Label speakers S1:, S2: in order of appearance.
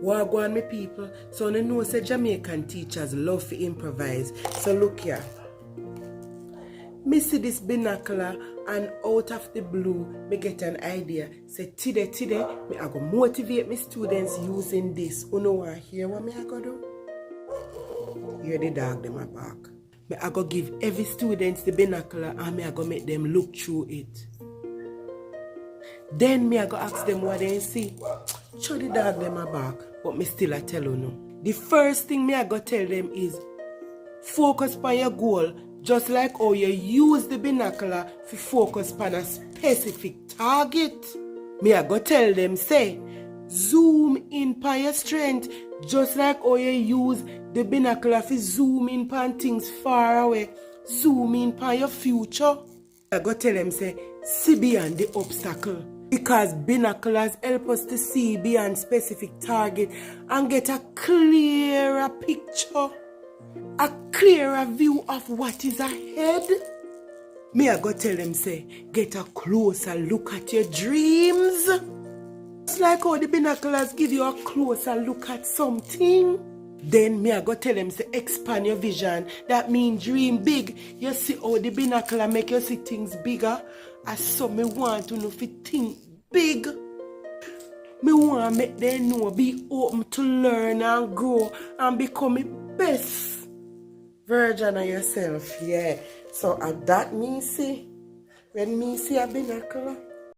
S1: Wagwan me people, so you know say Jamaican teachers love to improvise. So look here. Me see this binocular and out of the blue, me get an idea. Say today, me I go motivate my students using this. You know what? Hear what me I go do? Hear the dog them a bark. Me I go give every student the binocular and me I go make them look through it. Then me I go ask them what they see. Show the dog them a bark, but me still I tell you no. The first thing me I go tell them is focus on your goal, just like how you use the binocular to focus on a specific target. Me I go tell them say, zoom in on your strength, just like how you use the binocular to zoom in on things far away. Zoom in on your future. I go tell them say, see beyond the obstacle. Because binoculars help us to see beyond specific target and get a clearer picture, a clearer view of what is ahead. Me I go tell them say, get a closer look at your dreams. It's like how the binoculars give you a closer look at something. Then me I go tell them say, expand your vision. That means dream big. You see how the binocular make you see things bigger. As so me want to know if you think big. Me want to make them know, be open to learn and grow and become the best version of yourself. Yeah. So that me see, when me see a binocular,